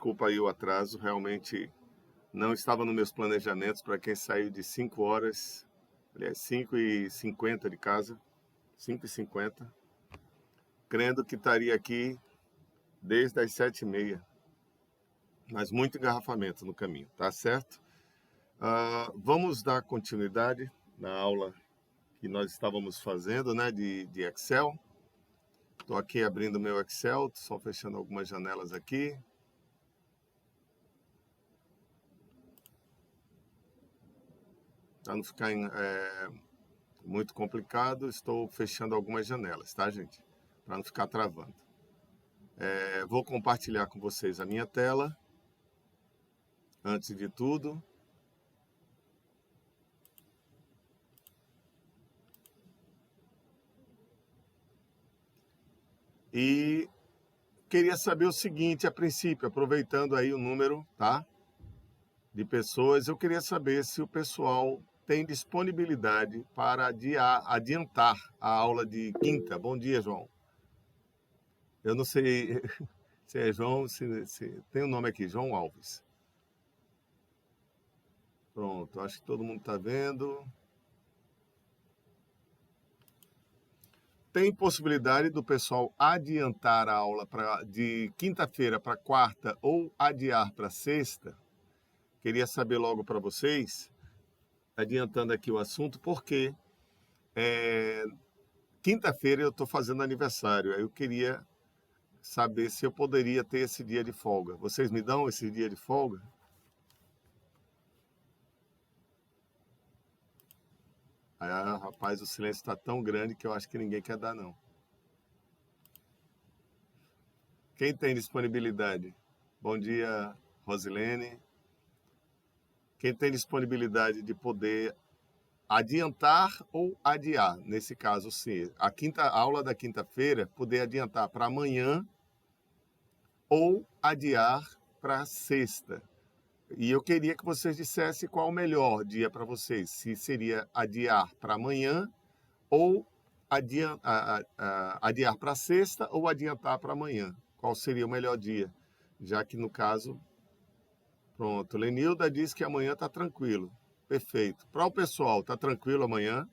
Desculpa aí o atraso, realmente não estava nos meus planejamentos para quem saiu de 5 horas, aliás, 5h50 de casa, 5h50, crendo que estaria aqui desde as 7h30, mas muito engarrafamento no caminho, tá certo? Vamos dar continuidade na aula que nós estávamos fazendo, né, de Excel. Estou aqui abrindo meu Excel, só fechando algumas janelas aqui. Para não ficar muito complicado, estou fechando algumas janelas, tá, gente? Para não ficar travando. Vou compartilhar com vocês a minha tela, antes de tudo. E queria saber o seguinte, a princípio, aproveitando aí o número, tá, de pessoas, eu queria saber se o pessoal tem disponibilidade para adiantar a aula de quinta. Bom dia, João. Eu não sei se é João, se tem um nome aqui, João Alves. Pronto, acho que todo mundo está vendo. Tem possibilidade do pessoal adiantar a aula de quinta-feira para quarta ou adiar para sexta? Queria saber logo para vocês, adiantando aqui o assunto, porque quinta-feira eu estou fazendo aniversário. Aí eu queria saber se eu poderia ter esse dia de folga. Vocês me dão esse dia de folga? Rapaz, o silêncio está tão grande que eu acho que ninguém quer dar, não. Quem tem disponibilidade? Bom dia, Rosilene. Quem tem disponibilidade de poder adiantar ou adiar, nesse caso, sim. A aula da quinta-feira, poder adiantar para amanhã ou adiar para sexta. E eu queria que vocês dissessem qual o melhor dia para vocês, se seria adiar para amanhã ou adiar para sexta ou adiantar para amanhã. Qual seria o melhor dia? Já que no caso, pronto, Lenilda diz que amanhã está tranquilo. Perfeito. Para o pessoal, está tranquilo amanhã?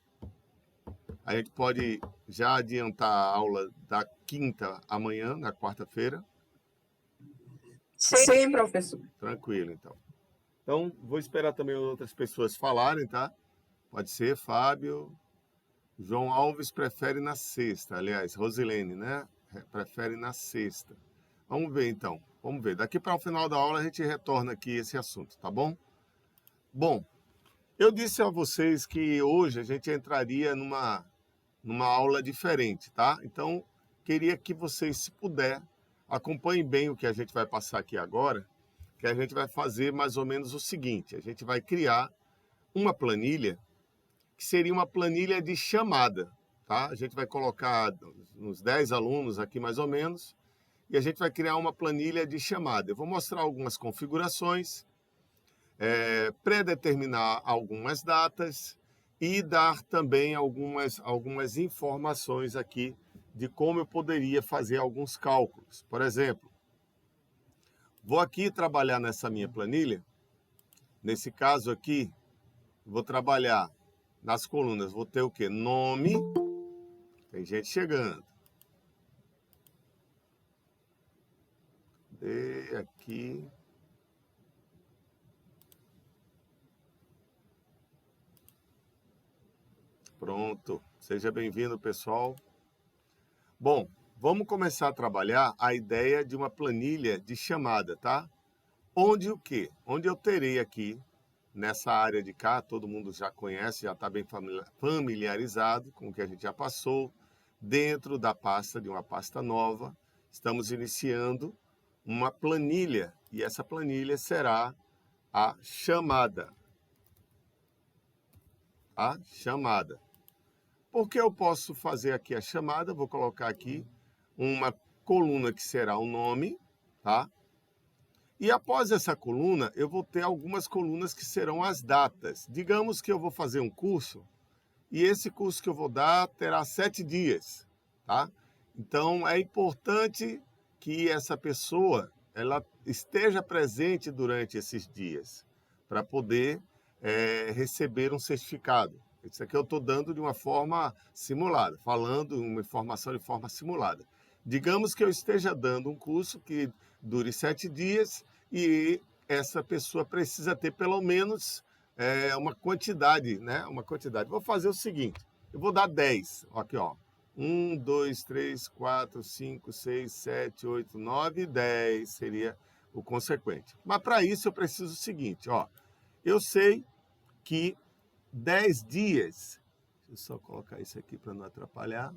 A gente pode já adiantar a aula da quinta amanhã, na quarta-feira? Sim, professor. Tranquilo, então. Então, vou esperar também outras pessoas falarem, tá? Pode ser, Fábio. João Alves prefere na sexta. Aliás, Rosilene, né? Prefere na sexta. Vamos ver, então. Vamos ver. Daqui para o final da aula a gente retorna aqui esse assunto, tá bom? Bom, eu disse a vocês que hoje a gente entraria numa aula diferente, tá? Então, queria que vocês, se puder, acompanhem bem o que a gente vai passar aqui agora, que a gente vai fazer mais ou menos o seguinte: a gente vai criar uma planilha que seria uma planilha de chamada, tá? A gente vai colocar uns 10 alunos aqui mais ou menos e a gente vai criar uma planilha de chamada. Eu vou mostrar algumas configurações, predeterminar algumas datas e dar também algumas informações aqui de como eu poderia fazer alguns cálculos. Por exemplo, vou aqui trabalhar nessa minha planilha. Nesse caso aqui, vou trabalhar nas colunas. Vou ter o quê? Nome. Tem gente chegando. Cadê aqui? Pronto. Seja bem-vindo, pessoal. Bom, vamos começar a trabalhar a ideia de uma planilha de chamada, tá? Onde o quê? Onde eu terei aqui, nessa área de cá, todo mundo já conhece, já está bem familiarizado com o que a gente já passou. Dentro da pasta, de uma pasta nova, estamos iniciando uma planilha. E essa planilha será a chamada. A chamada. Por que eu posso fazer aqui a chamada? Vou colocar aqui uma coluna que será o nome, tá? E após essa coluna, eu vou ter algumas colunas que serão as datas. Digamos que eu vou fazer um curso, e esse curso que eu vou dar terá 7 dias, tá? Então, é importante que essa pessoa ela esteja presente durante esses dias, para poder receber um certificado. Isso aqui eu estou dando de uma forma simulada, falando uma informação de forma simulada. Digamos que eu esteja dando um curso que dure 7 dias e essa pessoa precisa ter pelo menos uma quantidade, né? Uma quantidade. Vou fazer o seguinte, eu vou dar 10. Aqui, ó. 1, 2, 3, 4, 5, 6, 7, 8, 9, 10 seria o consequente. Mas para isso eu preciso o seguinte, ó. Eu sei que 10 dias, deixa eu só colocar isso aqui para não atrapalhar.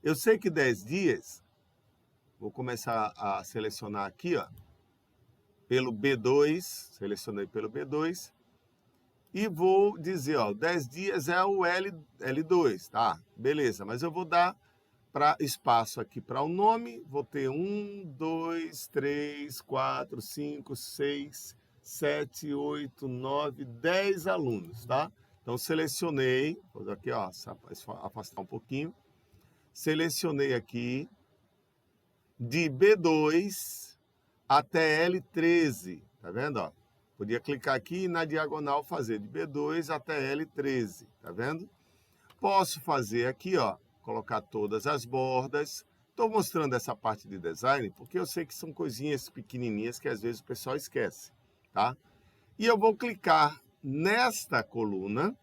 Eu sei que 10 dias, vou começar a selecionar aqui, ó, pelo B2, selecionei pelo B2, e vou dizer, ó, 10 dias é o L2, tá? Beleza, mas eu vou dar espaço aqui para o nome, vou ter 1, 2, 3, 4, 5, 6, 7, 8, 9, 10 alunos, tá? Então, selecionei, vou aqui, ó, afastar um pouquinho, selecionei aqui, de B2 até L13, tá vendo, ó? Podia clicar aqui e na diagonal fazer de B2 até L13, tá vendo? Posso fazer aqui, ó, colocar todas as bordas. Estou mostrando essa parte de design porque eu sei que são coisinhas pequenininhas que às vezes o pessoal esquece, tá? E eu vou clicar nesta coluna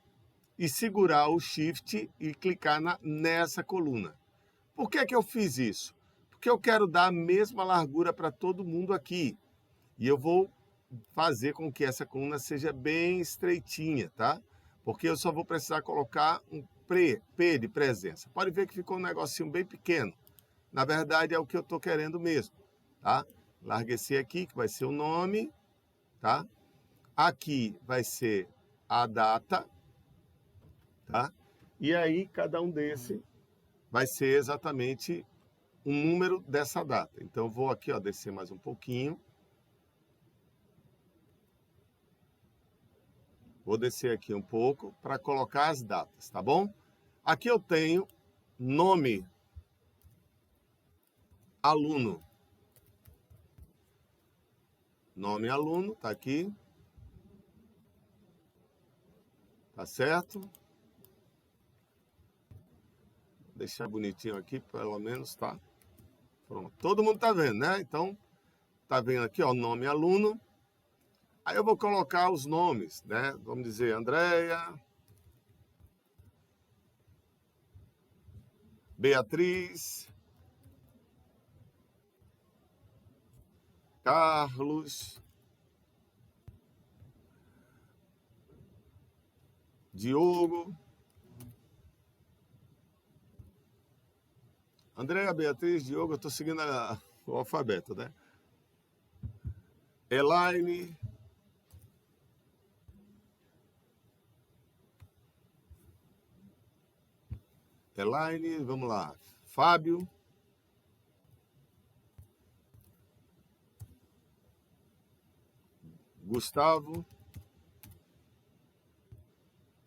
e segurar o Shift e clicar nessa coluna. Por que eu fiz isso? Porque eu quero dar a mesma largura para todo mundo aqui. E eu vou fazer com que essa coluna seja bem estreitinha, tá? Porque eu só vou precisar colocar um P de presença. Pode ver que ficou um negocinho bem pequeno. Na verdade, é o que eu estou querendo mesmo, tá? Larga esse aqui, que vai ser o nome, tá? Aqui vai ser a data, tá? E aí, cada um desse vai ser exatamente um número dessa data. Então, eu vou aqui, ó, descer mais um pouquinho. Vou descer aqui um pouco para colocar as datas, tá bom? Aqui eu tenho nome aluno. Nome aluno, tá aqui. Tá certo? Vou deixar bonitinho aqui, pelo menos, tá? Pronto. Todo mundo tá vendo, né? Então, tá vendo aqui, ó, nome aluno. Aí eu vou colocar os nomes, né? Vamos dizer, Andréia, Beatriz, Carlos, Diogo, Andréia, Beatriz, Diogo, eu estou seguindo o alfabeto, né? Elaine, vamos lá. Fábio, Gustavo,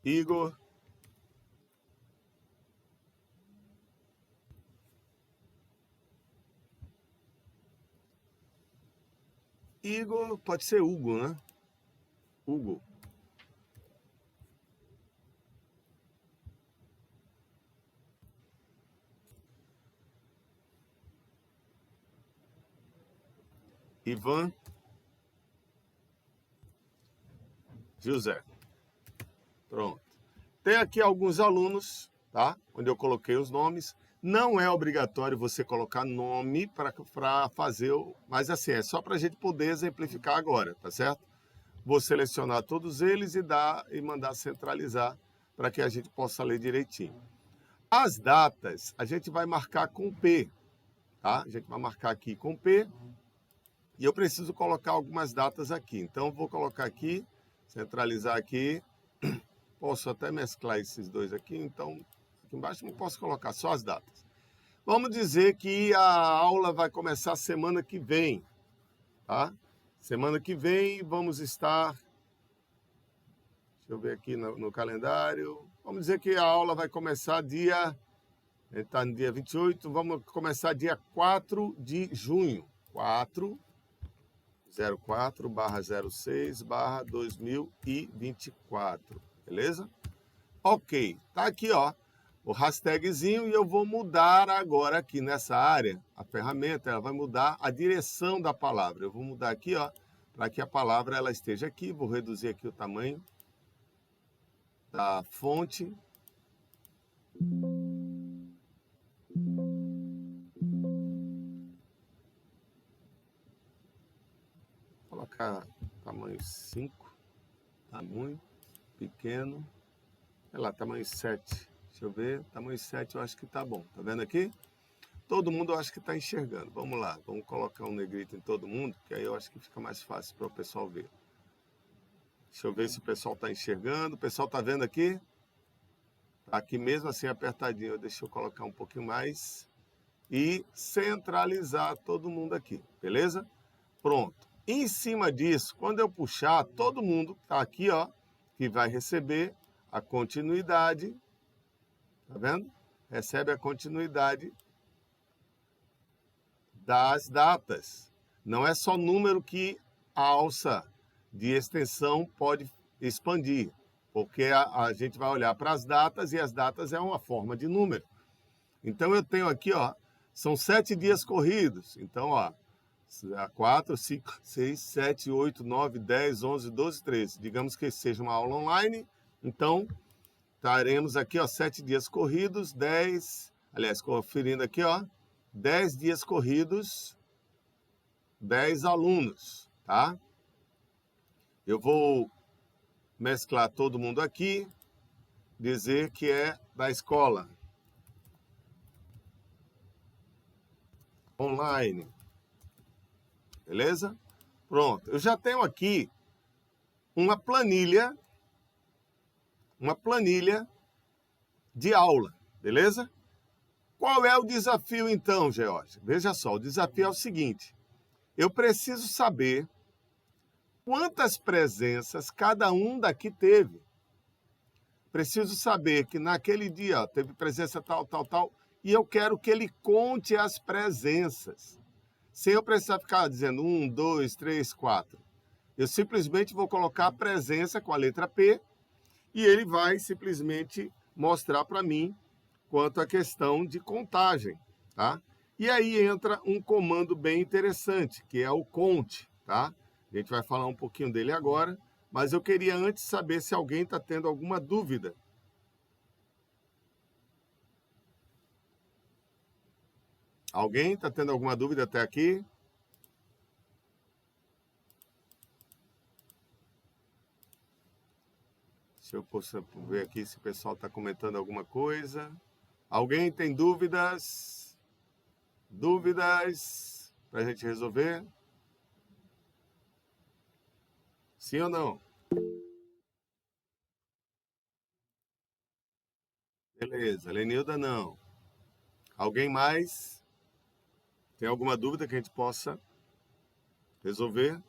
Igor, pode ser Hugo, né? Hugo. Ivan, José. Pronto. Tem aqui alguns alunos, tá? Onde eu coloquei os nomes. Não é obrigatório você colocar nome para fazer mas assim, é só para a gente poder exemplificar agora, tá certo? Vou selecionar todos eles e mandar centralizar para que a gente possa ler direitinho. As datas a gente vai marcar com P, tá? A gente vai marcar aqui com P e eu preciso colocar algumas datas aqui. Então, vou colocar aqui, centralizar aqui. Posso até mesclar esses dois aqui, então aqui embaixo não posso colocar só as datas. Vamos dizer que a aula vai começar semana que vem, tá? Semana que vem vamos estar, deixa eu ver aqui no calendário, vamos dizer que a aula vai começar está no dia 28, vamos começar dia 4 de junho, 04/06/2024, beleza? Ok, tá aqui, ó, o hashtagzinho, e eu vou mudar agora aqui nessa área, a ferramenta, ela vai mudar a direção da palavra. Eu vou mudar aqui, ó, para que a palavra ela esteja aqui. Vou reduzir aqui o tamanho da fonte. Vou colocar tamanho 5, tá muito pequeno. Sei lá, tamanho 7. Deixa eu ver, tamanho 7 eu acho que tá bom. Tá vendo aqui? Todo mundo eu acho que tá enxergando. Vamos lá, vamos colocar um negrito em todo mundo, que aí eu acho que fica mais fácil para o pessoal ver. Deixa eu ver se o pessoal tá enxergando. O pessoal tá vendo aqui? Tá aqui mesmo assim apertadinho. Deixa eu colocar um pouquinho mais e centralizar todo mundo aqui, beleza? Pronto. Em cima disso, quando eu puxar, todo mundo tá aqui, ó, que vai receber a continuidade. Tá vendo? Recebe a continuidade das datas. Não é só número que a alça de extensão pode expandir, porque a gente vai olhar para as datas e as datas é uma forma de número. Então eu tenho aqui, ó, são 7 dias corridos. Então, ó, 4, 5, 6, 7, 8, 9, 10, 11, 12, 13. Digamos que seja uma aula online, então estaremos aqui, ó, 7 dias corridos, 10, aliás, conferindo aqui, ó, 10 dias corridos, 10 alunos, tá? Eu vou mesclar todo mundo aqui, dizer que é da escola online, beleza? Pronto, eu já tenho aqui uma planilha de aula, beleza? Qual é o desafio então, George? Veja só, o desafio é o seguinte: eu preciso saber quantas presenças cada um daqui teve. Preciso saber que naquele dia, ó, teve presença tal, tal, tal, e eu quero que ele conte as presenças, sem eu precisar ficar dizendo 1, 2, 3, 4. Eu simplesmente vou colocar a presença com a letra P e ele vai simplesmente mostrar para mim quanto à questão de contagem, tá? E aí entra um comando bem interessante, que é o conte, tá? A gente vai falar um pouquinho dele agora, mas eu queria antes saber se alguém está tendo alguma dúvida. Alguém está tendo alguma dúvida até aqui? Deixa eu ver aqui se o pessoal está comentando alguma coisa. Alguém tem dúvidas? Dúvidas para a gente resolver? Sim ou não? Beleza, Lenilda não. Alguém mais? Tem alguma dúvida que a gente possa resolver?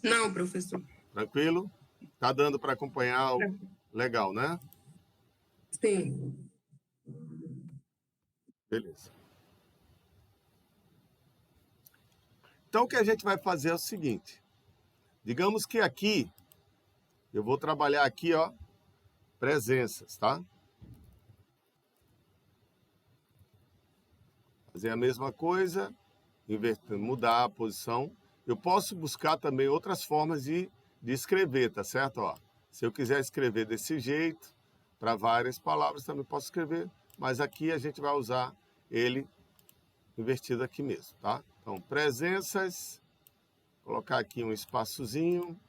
Não, professor. Tranquilo? Tá dando para acompanhar? Legal, né? Sim. Beleza. Então, o que a gente vai fazer é o seguinte. Digamos que aqui, eu vou trabalhar aqui, ó, presenças, tá? Fazer a mesma coisa, inverter, mudar a posição. Eu posso buscar também outras formas de escrever, tá certo? Ó, se eu quiser escrever desse jeito, para várias palavras também posso escrever, mas aqui a gente vai usar ele invertido aqui mesmo, tá? Então, presenças, colocar aqui um espaçozinho,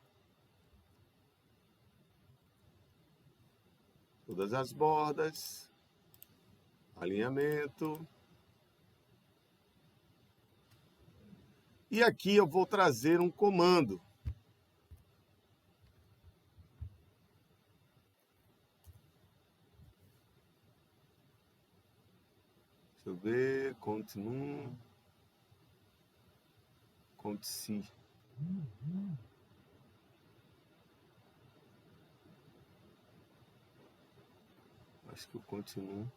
todas as bordas, alinhamento. E aqui eu vou trazer um comando. Deixa eu ver, continue, conte-se. Acho que eu continuo.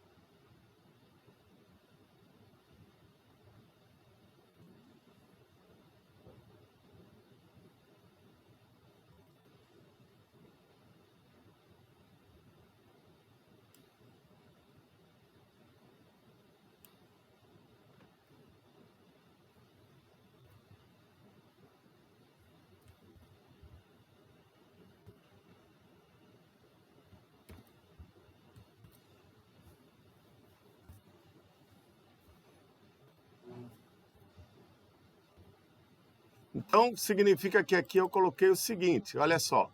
Então, significa que aqui eu coloquei o seguinte, olha só.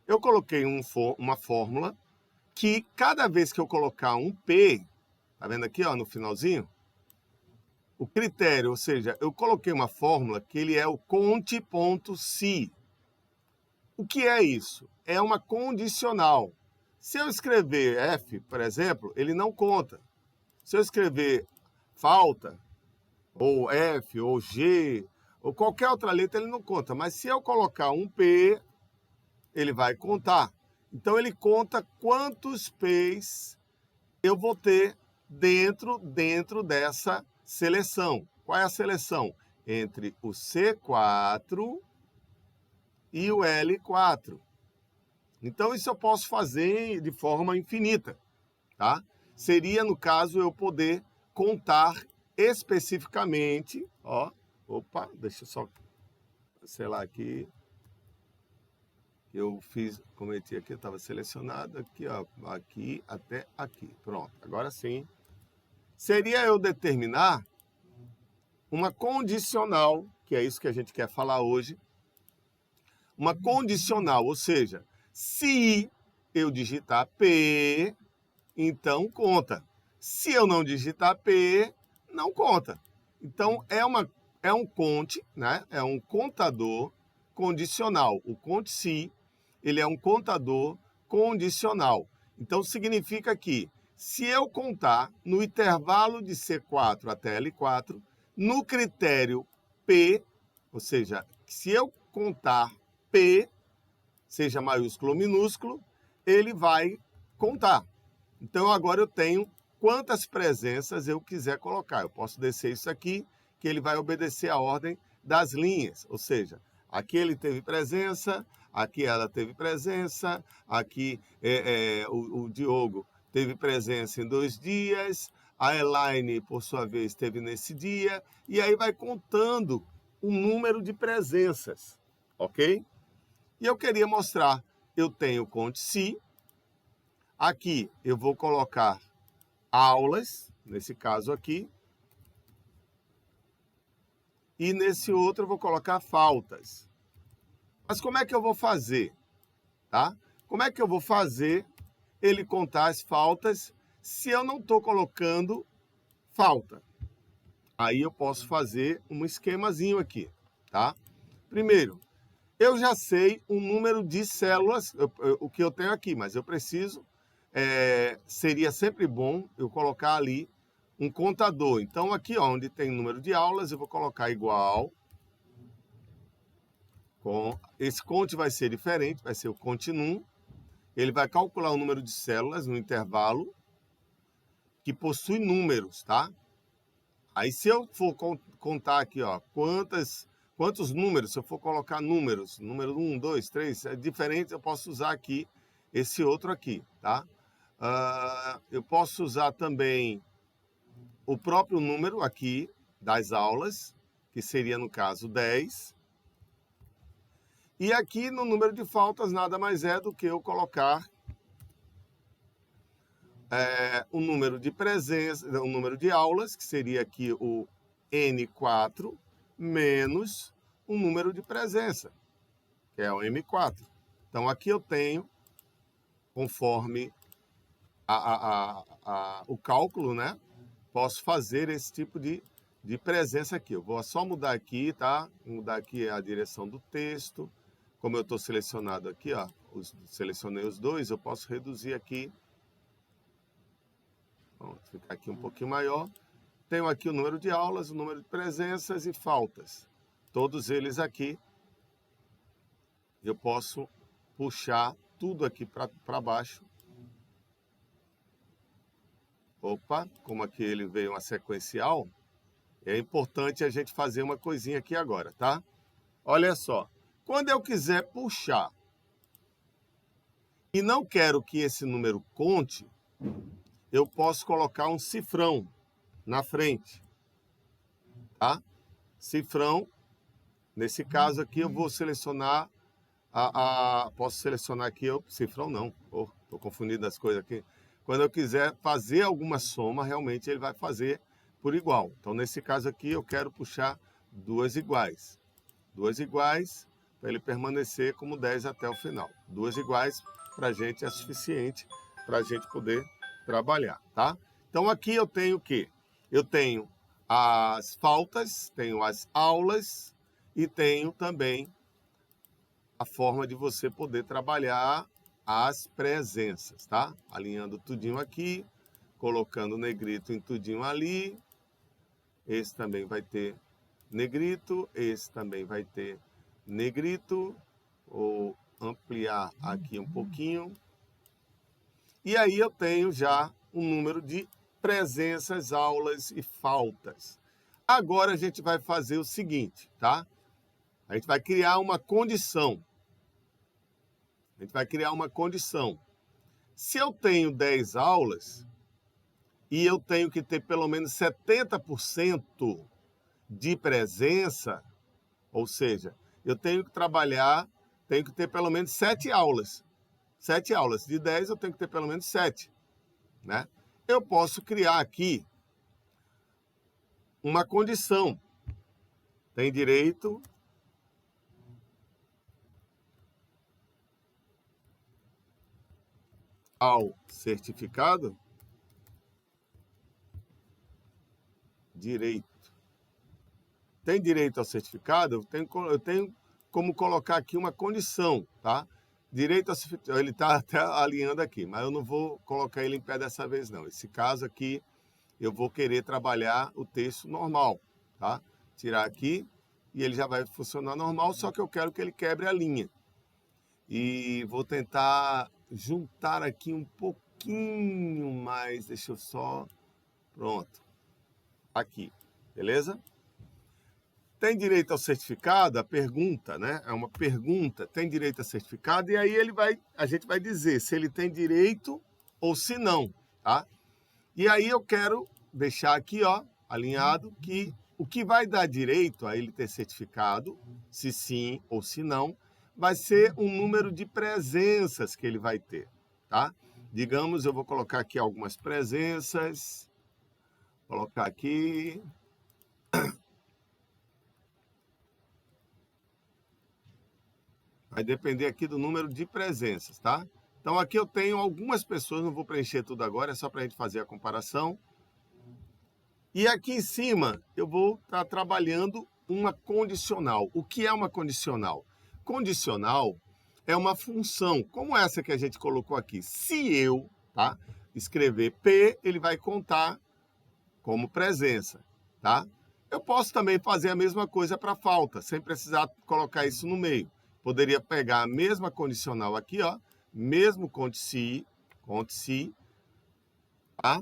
Eu coloquei uma fórmula que cada vez que eu colocar um P, tá vendo aqui, ó, no finalzinho? O critério, ou seja, eu coloquei uma fórmula que ele é o conte.si. O que é isso? É uma condicional. Se eu escrever F, por exemplo, ele não conta. Se eu escrever falta, ou F, ou G, ou qualquer outra letra, ele não conta. Mas se eu colocar um P, ele vai contar. Então, ele conta quantos P's eu vou ter dentro dessa seleção. Qual é a seleção? Entre o C4 e o L4. Então, isso eu posso fazer de forma infinita, tá? Seria, no caso, eu poder contar especificamente, ó, opa, deixa eu só, sei lá, aqui, eu cometi aqui, estava selecionado aqui, ó, aqui até aqui, pronto, agora sim. Seria eu determinar uma condicional, que é isso que a gente quer falar hoje, uma condicional, ou seja, se eu digitar P, então conta. Se eu não digitar P, não conta. Então, é um conte, né? É um contador condicional. O conte-se, ele é um contador condicional. Então, significa que se eu contar no intervalo de C4 até L4, no critério P, ou seja, se eu contar P, seja maiúsculo ou minúsculo, ele vai contar. Então, agora eu tenho quantas presenças eu quiser colocar. Eu posso descer isso aqui, que ele vai obedecer a ordem das linhas. Ou seja, aqui ele teve presença, aqui ela teve presença, aqui o Diogo teve presença em 2 dias, a Elaine, por sua vez, teve nesse dia, e aí vai contando o número de presenças, ok? E eu queria mostrar, eu tenho conte-se, aqui eu vou colocar aulas, nesse caso aqui, e nesse outro eu vou colocar faltas. Mas como é que eu vou fazer? Tá? Como é que eu vou fazer ele contar as faltas se eu não estou colocando falta? Aí eu posso fazer um esquemazinho aqui, tá? Primeiro, eu já sei o número de células, o que eu tenho aqui, mas eu preciso, seria sempre bom eu colocar ali um contador. Então, aqui ó, onde tem número de aulas, eu vou colocar igual. Esse conte vai ser diferente, vai ser o conte num. Ele vai calcular o número de células no intervalo que possui números, tá? Aí, se eu for contar aqui, ó, quantos números, se eu for colocar números, número 1, 2, 3, é diferente, eu posso usar aqui esse outro aqui, tá? Eu posso usar também o próprio número aqui das aulas, que seria, no caso, 10. E aqui, no número de faltas, nada mais é do que eu colocar o número de presença, o número de aulas, que seria aqui o N4, menos o número de presença, que é o M4. Então, aqui eu tenho, conforme o cálculo, né? Posso fazer esse tipo de presença aqui. Eu vou só mudar aqui, tá? Mudar aqui a direção do texto. Como eu estou selecionado aqui, ó, selecionei os dois, eu posso reduzir aqui. Vamos ficar aqui um pouquinho maior. Tenho aqui o número de aulas, o número de presenças e faltas. Todos eles aqui. Eu posso puxar tudo aqui para baixo. Opa, como aqui ele veio uma sequencial, é importante a gente fazer uma coisinha aqui agora, tá? Olha só, quando eu quiser puxar e não quero que esse número conte, eu posso colocar um cifrão na frente, tá? Cifrão, nesse caso aqui eu vou selecionar posso selecionar aqui, cifrão não, estou confundindo as coisas aqui. Quando eu quiser fazer alguma soma, realmente ele vai fazer por igual. Então, nesse caso aqui, eu quero puxar duas iguais. 2 iguais, para ele permanecer como 10 até o final. 2 iguais para a gente é suficiente para a gente poder trabalhar, tá? Então aqui eu tenho o quê? Eu tenho as faltas, tenho as aulas e tenho também a forma de você poder trabalhar as presenças, tá? Alinhando tudinho aqui, colocando negrito em tudinho ali. Esse também vai ter negrito, esse também vai ter negrito. Vou ampliar aqui um pouquinho. E aí eu tenho já um número de presenças, aulas e faltas. Agora a gente vai fazer o seguinte, tá? A gente vai criar uma condição. A gente vai criar uma condição. Se eu tenho 10 aulas e eu tenho que ter pelo menos 70% de presença, ou seja, eu tenho que trabalhar, tenho que ter pelo menos 7 aulas. 7 aulas. De 10 eu tenho que ter pelo menos 7, né? Eu posso criar aqui uma condição. Tem direito ao certificado? Direito. Tem direito ao certificado? Eu tenho como colocar aqui uma condição, tá? Direito ao certificado, ele está até alinhando aqui, mas eu não vou colocar ele em pé dessa vez, não. Esse caso aqui, eu vou querer trabalhar o texto normal, tá? Tirar aqui e ele já vai funcionar normal, só que eu quero que ele quebre a linha. E vou tentar juntar aqui um pouquinho mais, deixa eu só... Pronto. Aqui, beleza? Tem direito ao certificado? A pergunta, né? É uma pergunta. Tem direito a certificado? E aí a gente vai dizer se ele tem direito ou se não, tá? E aí eu quero deixar aqui, ó, alinhado, que o que vai dar direito a ele ter certificado, se sim ou se não, vai ser um número de presenças que ele vai ter, tá? Digamos, eu vou colocar aqui algumas presenças, colocar aqui... Vai depender aqui do número de presenças, tá? Então aqui eu tenho algumas pessoas, não vou preencher tudo agora, é só para a gente fazer a comparação. E aqui em cima eu vou estar trabalhando uma condicional. O que é uma condicional? Condicional é uma função, como essa que a gente colocou aqui. Se eu, tá, escrever P, ele vai contar como presença, tá? Eu posso também fazer a mesma coisa para falta, sem precisar colocar isso no meio. Poderia pegar a mesma condicional aqui, ó, mesmo conte-se, tá?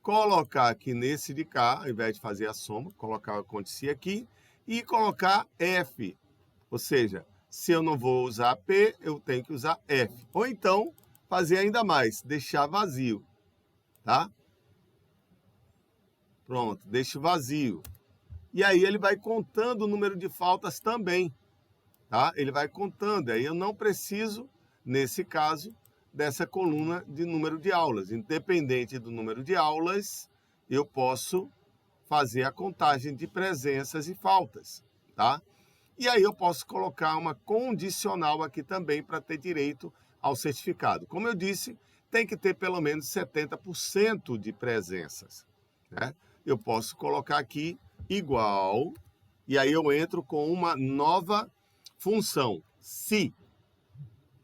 Colocar aqui nesse de cá, ao invés de fazer a soma, colocar o conte-se aqui e colocar F. Ou seja, se eu não vou usar P, eu tenho que usar F. Ou então, fazer ainda mais, deixar vazio, tá? Pronto, deixo vazio. E aí ele vai contando o número de faltas também, tá? Ele vai contando, aí eu não preciso, nesse caso, dessa coluna de número de aulas. Independente do número de aulas, eu posso fazer a contagem de presenças e faltas, tá? E aí eu posso colocar uma condicional aqui também para ter direito ao certificado. Como eu disse, tem que ter pelo menos 70% de presenças, né? Eu posso colocar aqui igual, e aí eu entro com uma nova função, se.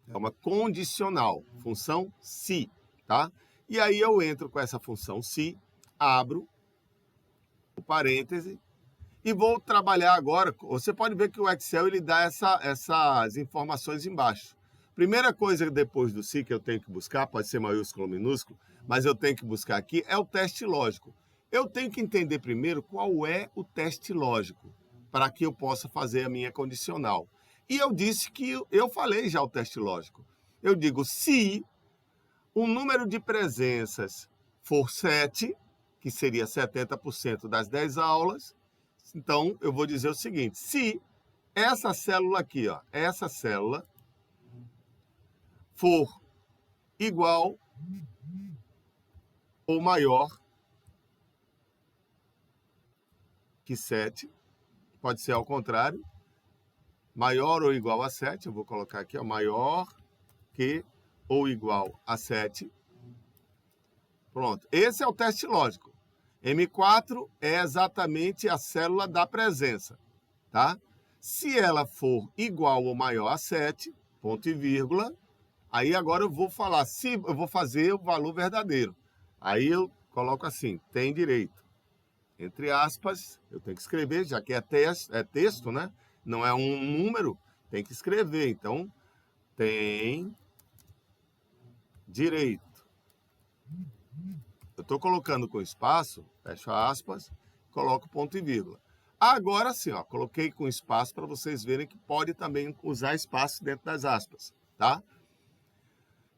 É uma condicional, função se, tá? E aí eu entro com essa função se, abro o parêntese e vou trabalhar agora. Você pode ver que o Excel ele dá essas informações embaixo. Primeira coisa depois do se que eu tenho que buscar, pode ser maiúsculo ou minúsculo, mas eu tenho que buscar aqui, é o teste lógico. Eu tenho que entender primeiro qual é o teste lógico, para que eu possa fazer a minha condicional. E eu disse que eu falei já o teste lógico. Eu digo, se o número de presenças for 7, que seria 70% das 10 aulas, então eu vou dizer o seguinte, se essa célula aqui, ó, essa célula for igual ou maior que 7, pode ser ao contrário, maior ou igual a 7, eu vou colocar aqui, ó, maior que ou igual a 7. Pronto, esse é o teste lógico. M4 é exatamente a célula da presença, tá? Se ela for igual ou maior a 7, ponto e vírgula, aí agora eu vou falar, se eu vou fazer o valor verdadeiro. Aí eu coloco assim, tem direito. Entre aspas, eu tenho que escrever, já que é texto, né? Não é um número, tem que escrever. Então, tem direito. Eu estou colocando com espaço, fecho aspas, coloco ponto e vírgula. Agora sim, ó, coloquei com espaço para vocês verem que pode também usar espaço dentro das aspas, tá?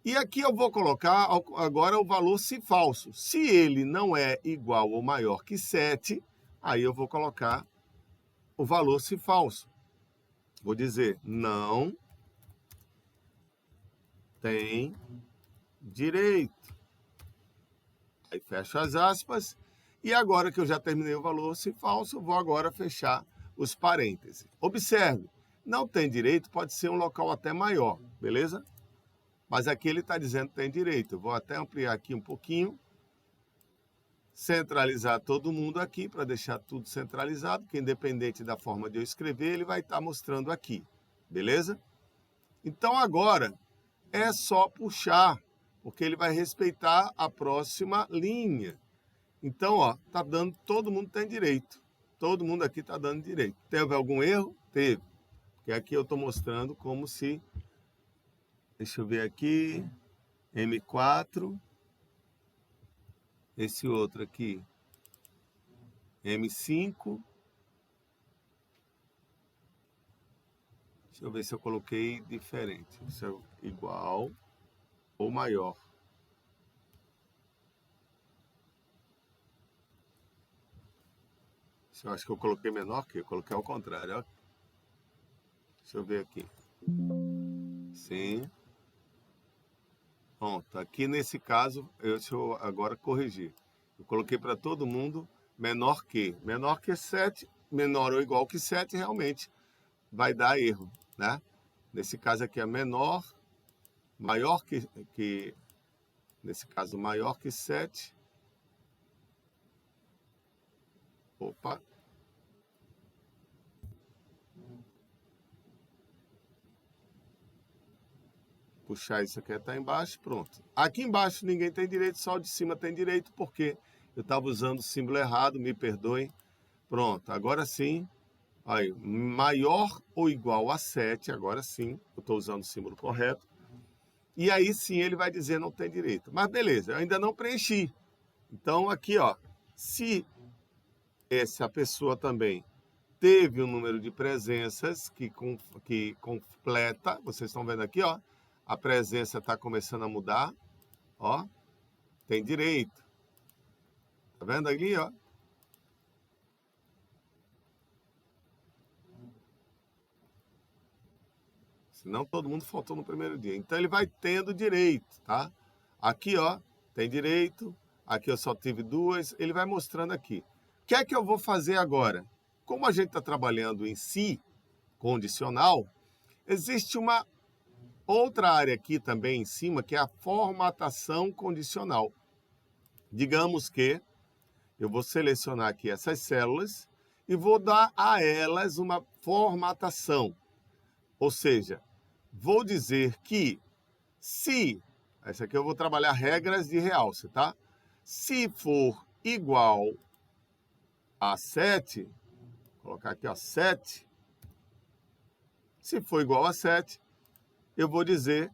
E aqui eu vou colocar agora o valor se falso. Se ele não é igual ou maior que 7, aí eu vou colocar o valor se falso. Vou dizer, não tem direito. Aí fecho as aspas. E agora que eu já terminei o valor se falso, vou agora fechar os parênteses. Observe, não tem direito pode ser um local até maior, beleza? Mas aqui ele está dizendo que tem direito. Eu vou até ampliar aqui um pouquinho. Centralizar todo mundo aqui para deixar tudo centralizado, que independente da forma de eu escrever, ele vai estar mostrando aqui, beleza? Então agora é só puxar, porque ele vai respeitar a próxima linha. Então, ó, tá dando, todo mundo tem direito. Todo mundo aqui está dando direito. Teve algum erro? Teve. Porque aqui eu estou mostrando como se... Deixa eu ver aqui. M4. Esse outro aqui. M5. Deixa eu ver se eu coloquei diferente. Isso é igual ou maior. Eu acho que eu coloquei menor que eu coloquei ao contrário, ó. Deixa eu ver aqui. Sim. Pronto, aqui nesse caso, deixa eu agora corrigir. Eu coloquei para todo mundo menor que. Menor que 7, menor ou igual que 7, realmente vai dar erro, né? Nesse caso aqui é menor, maior que nesse caso, maior que 7. Opa. Puxar isso aqui até embaixo, pronto. Aqui embaixo ninguém tem direito, só o de cima tem direito, porque eu estava usando o símbolo errado, me perdoem. Pronto, agora sim, aí, maior ou igual a 7, agora sim, eu estou usando o símbolo correto. E aí sim ele vai dizer não tem direito. Mas beleza, eu ainda não preenchi. Então aqui, ó, se essa pessoa também teve um número de presenças que completa, vocês estão vendo aqui, ó, a presença está começando a mudar, ó, tem direito. Tá vendo ali, ó? Senão todo mundo faltou no primeiro dia. Então ele vai tendo direito, tá? Aqui, ó, tem direito. Aqui eu só tive 2. Ele vai mostrando aqui. O que é que eu vou fazer agora? Como a gente está trabalhando em si, condicional, existe uma outra área aqui também em cima, que é a formatação condicional. Digamos que eu vou selecionar aqui essas células e vou dar a elas uma formatação. Ou seja, vou dizer que se... Essa aqui eu vou trabalhar regras de realce, tá? Se for igual a 7, vou colocar aqui, ó, 7. Se for igual a 7, eu vou dizer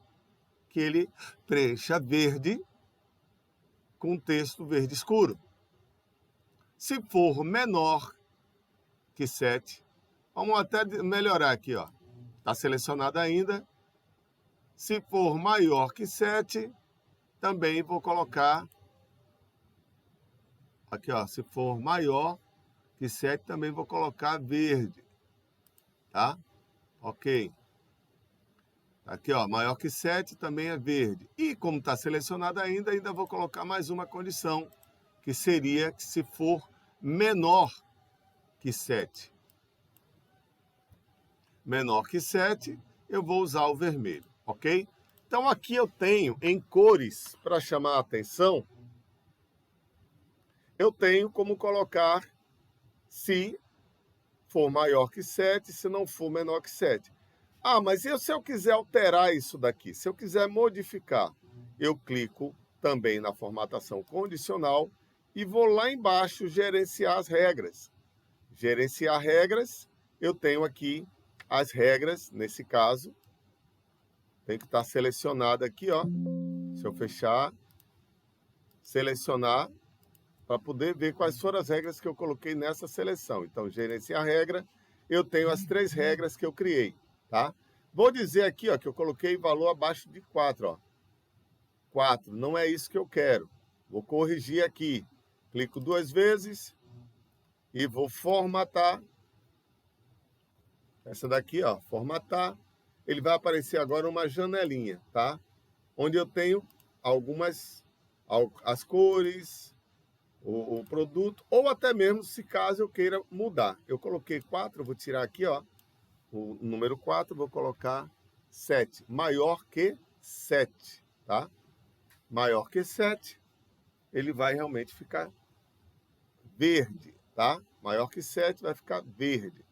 que ele preencha verde com texto verde escuro. Se for menor que 7, vamos até melhorar aqui, ó. Está selecionado ainda. Se for maior que 7, também vou colocar aqui, ó. Se for maior que 7, também vou colocar verde, tá? Ok. Aqui, ó, maior que 7 também é verde. E como está selecionado ainda vou colocar mais uma condição, que seria que se for menor que 7. menor que 7, eu vou usar o vermelho, ok? Então, aqui eu tenho em cores, para chamar a atenção, eu tenho como colocar se for maior que 7, se não for menor que 7. Ah, mas se eu quiser alterar isso daqui? Se eu quiser modificar, eu clico também na formatação condicional e vou lá embaixo gerenciar as regras. Gerenciar regras, eu tenho aqui as regras, nesse caso, tem que estar selecionado aqui, ó. Se eu fechar, selecionar, para poder ver quais foram as regras que eu coloquei nessa seleção. Então, gerenciar regra, eu tenho as 3 regras que eu criei, tá? Vou dizer aqui, ó, que eu coloquei valor abaixo de 4, ó. 4, não é isso que eu quero. Vou corrigir aqui. Clico 2 vezes e vou formatar. Essa daqui, ó, formatar. Ele vai aparecer agora uma janelinha, tá? Onde eu tenho as cores, o produto, ou até mesmo se caso eu queira mudar. Eu coloquei 4, vou tirar aqui, ó, o número 4, vou colocar 7, maior que 7, tá? Maior que 7, ele vai realmente ficar verde, tá? Maior que 7 vai ficar verde.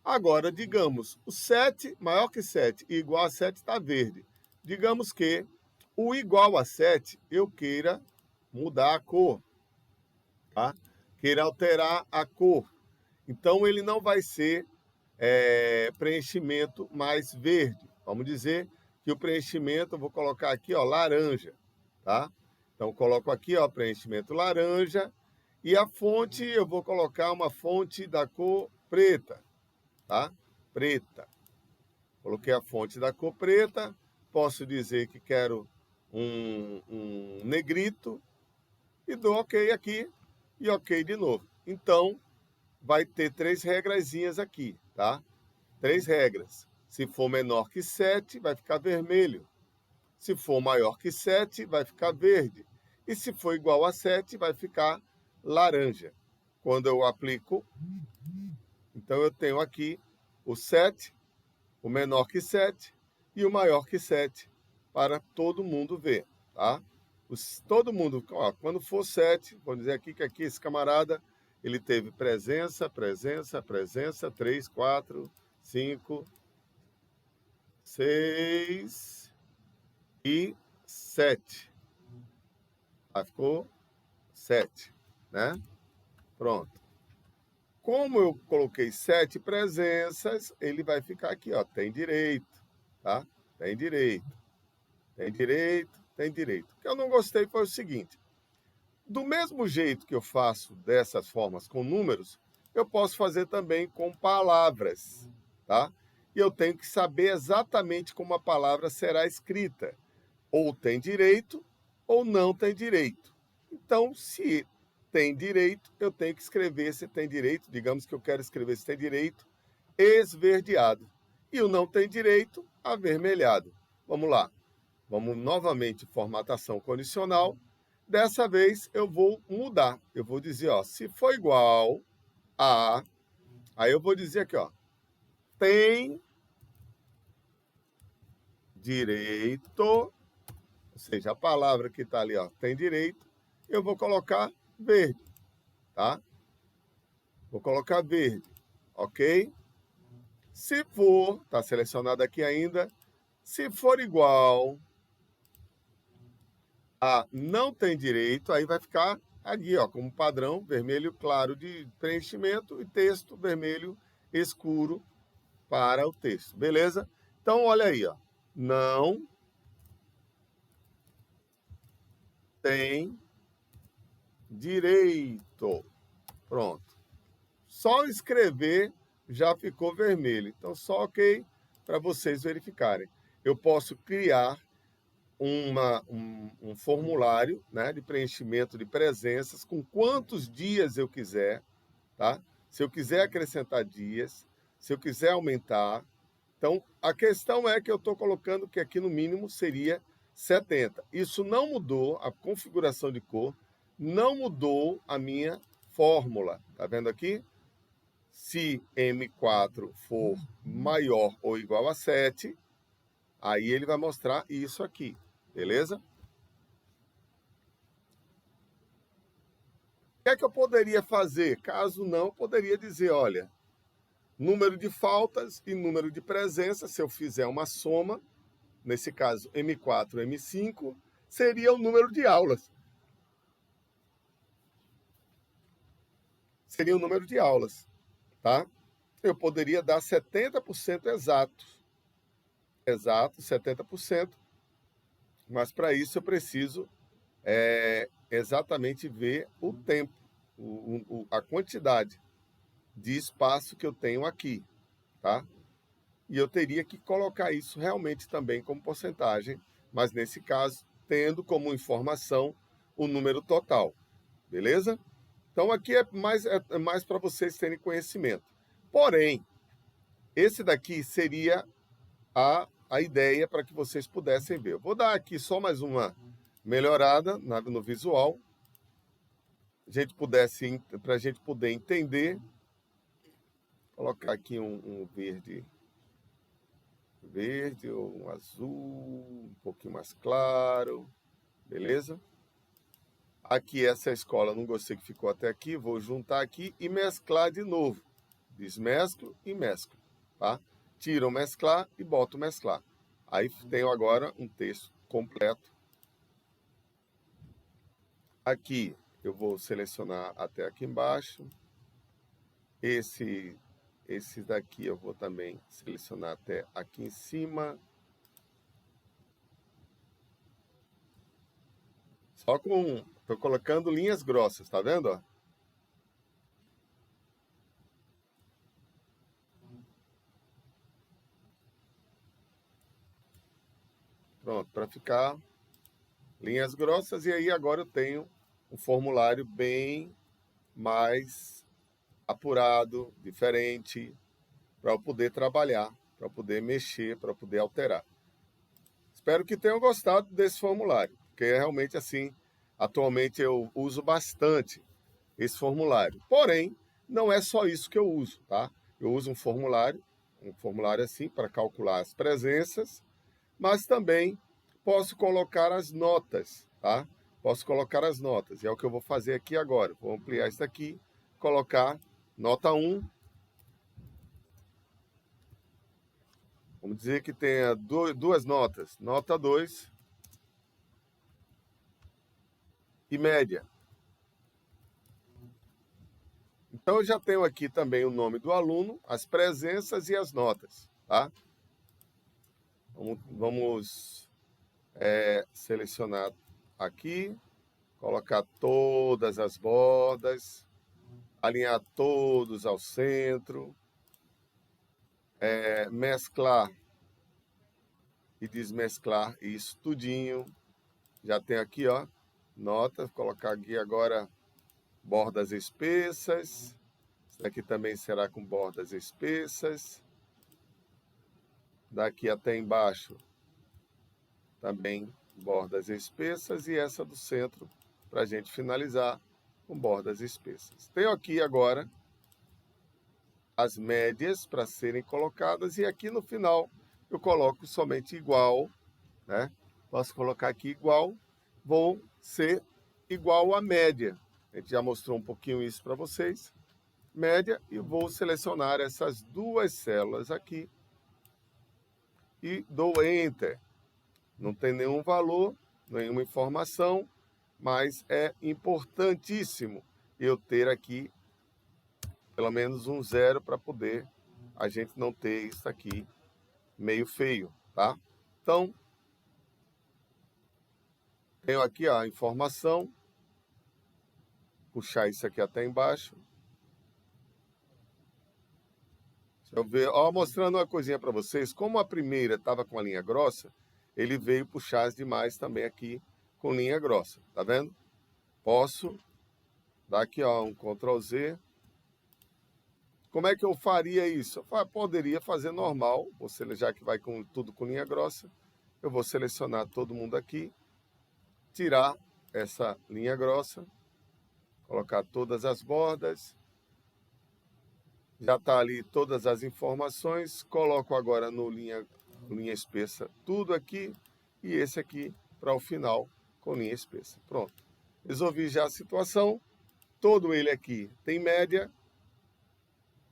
Agora, digamos, o 7, maior que 7 e igual a 7 está verde. Digamos que o igual a 7 eu queira mudar a cor, tá? Queira alterar a cor. Então, ele não vai ser preenchimento mais verde. Vamos dizer que o preenchimento, eu vou colocar aqui, ó, laranja, tá? Então, coloco aqui, ó, preenchimento laranja. E a fonte, eu vou colocar uma fonte da cor preta, tá? Preta. Coloquei a fonte da cor preta. Posso dizer que quero um negrito. E dou OK aqui e OK de novo. Então, vai ter 3 regrazinhas aqui, tá? 3 regras. Se for menor que 7, vai ficar vermelho. Se for maior que 7, vai ficar verde. E se for igual a 7, vai ficar laranja. Quando eu aplico, então eu tenho aqui o 7, o menor que 7 e o maior que 7, para todo mundo ver, tá? Todo mundo, ó, quando for 7, vou dizer aqui que aqui esse camarada, ele teve presença, 3, 4, 5, 6 e 7. Ah, ficou 7, né? Pronto. Como eu coloquei 7 presenças, ele vai ficar aqui, ó, tem direito, tá? Tem direito, tem direito, tem direito. O que eu não gostei foi o seguinte: do mesmo jeito que eu faço dessas formas com números, eu posso fazer também com palavras, tá? E eu tenho que saber exatamente como a palavra será escrita. Ou tem direito, ou não tem direito. Então, se tem direito, eu tenho que escrever se tem direito. Digamos que eu quero escrever se tem direito, esverdeado. E o não tem direito, avermelhado. Vamos lá. Vamos novamente, formatação condicional. Dessa vez, eu vou mudar. Eu vou dizer, ó, se for igual a... Aí eu vou dizer aqui, ó, tem direito, ou seja, a palavra que está ali, ó, tem direito, eu vou colocar verde, tá? Vou colocar verde, ok? Se for, está selecionado aqui ainda, se for igual a não tem direito, aí vai ficar aqui, ó, como padrão, vermelho claro de preenchimento e texto vermelho escuro para o texto, beleza? Então, olha aí, ó, não tem direito. Pronto. Só escrever já ficou vermelho. Então, só OK para vocês verificarem. Eu posso criar um formulário, né, de preenchimento de presenças com quantos dias eu quiser, tá? Se eu quiser acrescentar dias, se eu quiser aumentar. Então, a questão é que eu estou colocando que aqui no mínimo seria 70. Isso não mudou a configuração de cor, não mudou a minha fórmula. Tá vendo aqui? Se M4 for maior ou igual a 7, aí ele vai mostrar isso aqui, beleza? O que é que eu poderia fazer? Caso não, eu poderia dizer, olha, número de faltas e número de presença, se eu fizer uma soma, nesse caso M4 e M5, seria o número de aulas. Seria o número de aulas, tá? Eu poderia dar 70% exato, 70%, mas para isso eu preciso exatamente ver o tempo, a quantidade de espaço que eu tenho aqui, tá? E eu teria que colocar isso realmente também como porcentagem, mas nesse caso, tendo como informação o número total, beleza? Então aqui é mais para vocês terem conhecimento. Porém, esse daqui seria a ideia para que vocês pudessem ver. Eu vou dar aqui só mais uma melhorada no visual, para a gente poder entender. Vou colocar aqui um verde ou um azul, um pouquinho mais claro, beleza? Aqui essa escola, não gostei que ficou até aqui, vou juntar aqui e mesclar de novo. Desmesclo e mesclo, tá? Tiro o mesclar e boto o mesclar. Aí tenho agora um texto completo. Aqui eu vou selecionar até aqui embaixo. Esse daqui eu vou também selecionar até aqui em cima. Tô colocando linhas grossas, tá vendo, ó? Pronto, para ficar linhas grossas. E aí agora eu tenho um formulário bem mais apurado, diferente, para eu poder trabalhar, para poder mexer, para poder alterar. Espero que tenham gostado desse formulário, porque assim, atualmente eu uso bastante esse formulário. Porém, não é só isso que eu uso, tá? Eu uso um formulário assim para calcular as presenças, mas também posso colocar as notas, tá? Posso colocar as notas, e é o que eu vou fazer aqui agora. Vou ampliar isso aqui, colocar nota 1. Vamos dizer que tenha duas notas, nota 2 e média. Então, eu já tenho aqui também o nome do aluno, as presenças e as notas, tá? Vamos selecionar aqui, colocar todas as bordas, alinhar todos ao centro, mesclar e desmesclar isso tudinho. Já tem aqui, ó, nota, vou colocar aqui agora bordas espessas. Isso daqui também será com bordas espessas. Daqui até embaixo também bordas espessas, e essa do centro para a gente finalizar com bordas espessas. Tenho aqui agora as médias para serem colocadas, e aqui no final eu coloco somente igual, né? Posso colocar aqui igual, vou ser igual à média. A gente já mostrou um pouquinho isso para vocês. Média, e vou selecionar essas duas células aqui e dou Enter. Não tem nenhum valor, nenhuma informação, mas é importantíssimo eu ter aqui pelo menos um 0 para poder a gente não ter isso aqui meio feio, tá? Então, tenho aqui a informação, puxar isso aqui até embaixo. Deixa eu ver, ó, mostrando uma coisinha para vocês, como a primeira estava com a linha grossa, ele veio puxar as demais também aqui com linha grossa, tá vendo? Posso dar aqui, ó, um Ctrl Z. Como é que eu faria isso? Eu poderia fazer normal, já que vai tudo com linha grossa, eu vou selecionar todo mundo aqui, tirar essa linha grossa, colocar todas as bordas, Já está ali todas as informações. Coloco agora no linha espessa tudo aqui e esse aqui para o final com linha espessa. Pronto. Resolvi já a situação. Todo ele aqui tem média.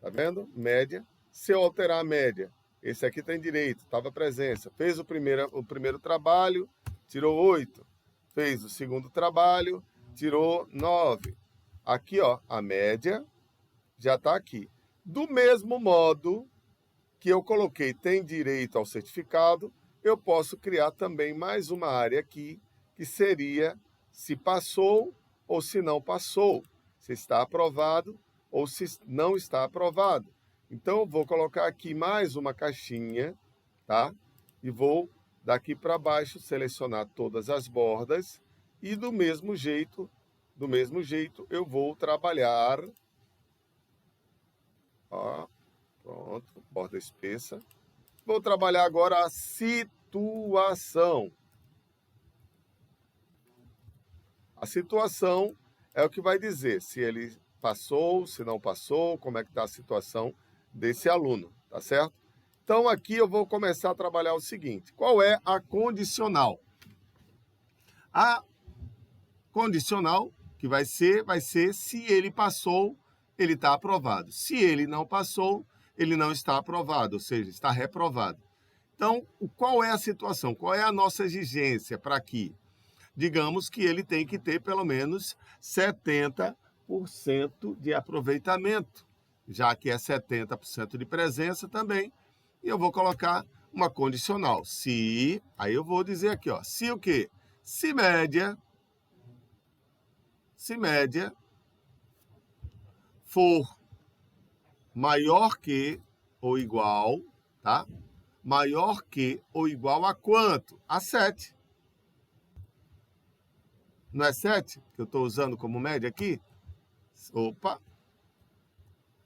Tá vendo? Média. Se eu alterar a média, esse aqui tem direito, estava presença. Fez o primeiro trabalho, tirou 8. Fez o segundo trabalho, tirou 9. Aqui, ó, a média já está aqui. Do mesmo modo que eu coloquei tem direito ao certificado, eu posso criar também mais uma área aqui, que seria se passou ou se não passou, se está aprovado ou se não está aprovado. Então, eu vou colocar aqui mais uma caixinha, tá? E vou, daqui para baixo, selecionar todas as bordas e do mesmo jeito, eu vou trabalhar. Ó, pronto, borda espessa. Vou trabalhar agora a situação. A situação é o que vai dizer se ele passou, se não passou, como é que está a situação desse aluno, tá certo? Então, aqui eu vou começar a trabalhar o seguinte. Qual é a condicional? A condicional que vai ser se ele passou, ele está aprovado. Se ele não passou, ele não está aprovado, ou seja, está reprovado. Então, qual é a situação? Qual é a nossa exigência para aqui? Digamos que ele tem que ter pelo menos 70% de aproveitamento, já que é 70% de presença também. E eu vou colocar uma condicional. Se, aí eu vou dizer aqui, ó, se o quê? Se média for maior que ou igual, tá? Maior que ou igual a quanto? A 7. Não é 7 que eu estou usando como média aqui? Opa!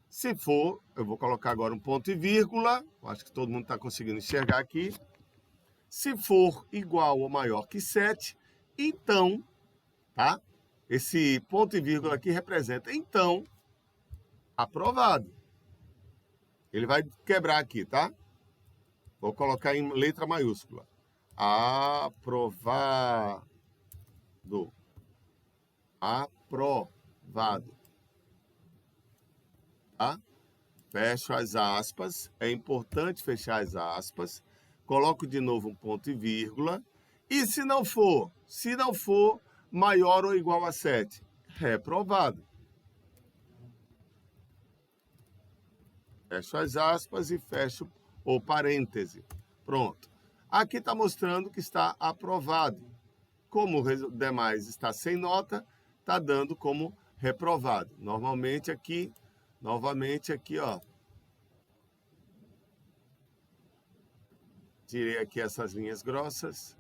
Se for, eu vou colocar agora um ponto e vírgula. Acho que todo mundo está conseguindo enxergar aqui. Se for igual ou maior que 7, então, tá? Esse ponto e vírgula aqui representa, então, aprovado. Ele vai quebrar aqui, tá? Vou colocar em letra maiúscula. Aprovado. Aprovado. Tá? Fecho as aspas. É importante fechar as aspas. Coloco de novo um ponto e vírgula. E se não for maior ou igual a 7, reprovado. Fecho as aspas e fecho o parêntese. Pronto. Aqui está mostrando que está aprovado. Como o demais está sem nota, está dando como reprovado. Novamente aqui, ó. Tirei aqui essas linhas grossas.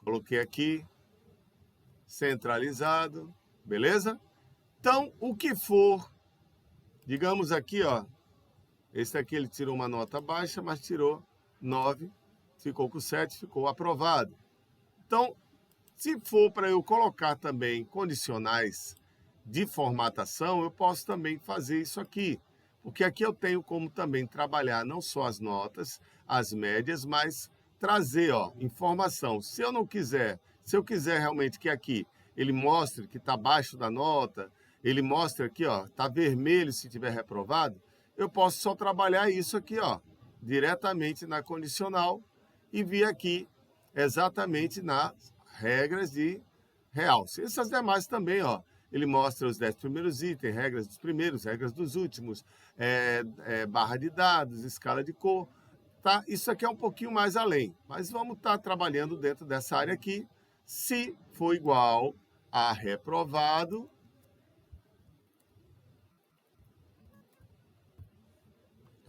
Coloquei aqui, centralizado, beleza? Então, o que for, digamos aqui, ó, esse aqui ele tirou uma nota baixa, mas tirou 9, ficou com 7, ficou aprovado. Então, se for para eu colocar também condicionais de formatação, eu posso também fazer isso aqui. Porque aqui eu tenho como também trabalhar não só as notas, as médias, mas trazer, ó, informação. Se eu quiser realmente que aqui ele mostre que está abaixo da nota, ele mostra aqui, ó, está vermelho se tiver reprovado, eu posso só trabalhar isso aqui, ó, diretamente na condicional e vir aqui exatamente nas regras de realce. Essas demais também, ó, ele mostra os 10 primeiros itens, regras dos primeiros, regras dos últimos, barra de dados, escala de cor, tá? Isso aqui é um pouquinho mais além, mas vamos estar trabalhando dentro dessa área aqui. Se for igual a reprovado,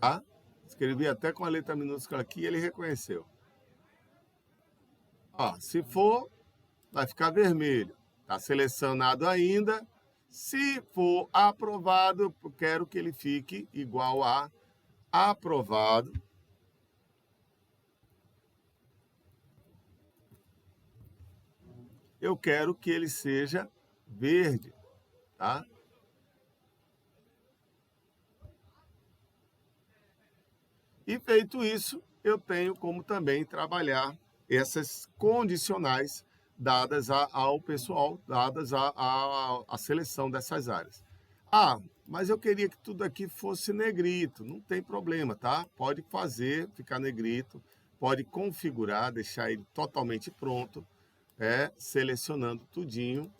tá? Escrevi até com a letra minúscula aqui e ele reconheceu. Ó, se for, vai ficar vermelho. Está selecionado ainda. Se for aprovado, eu quero que ele fique igual a aprovado. Eu quero que ele seja verde, tá? E feito isso, eu tenho como também trabalhar essas condicionais dadas ao pessoal, dadas à seleção dessas áreas. Ah, mas eu queria que tudo aqui fosse negrito. Não tem problema, tá? Pode fazer, ficar negrito, pode configurar, deixar ele totalmente pronto, selecionando tudinho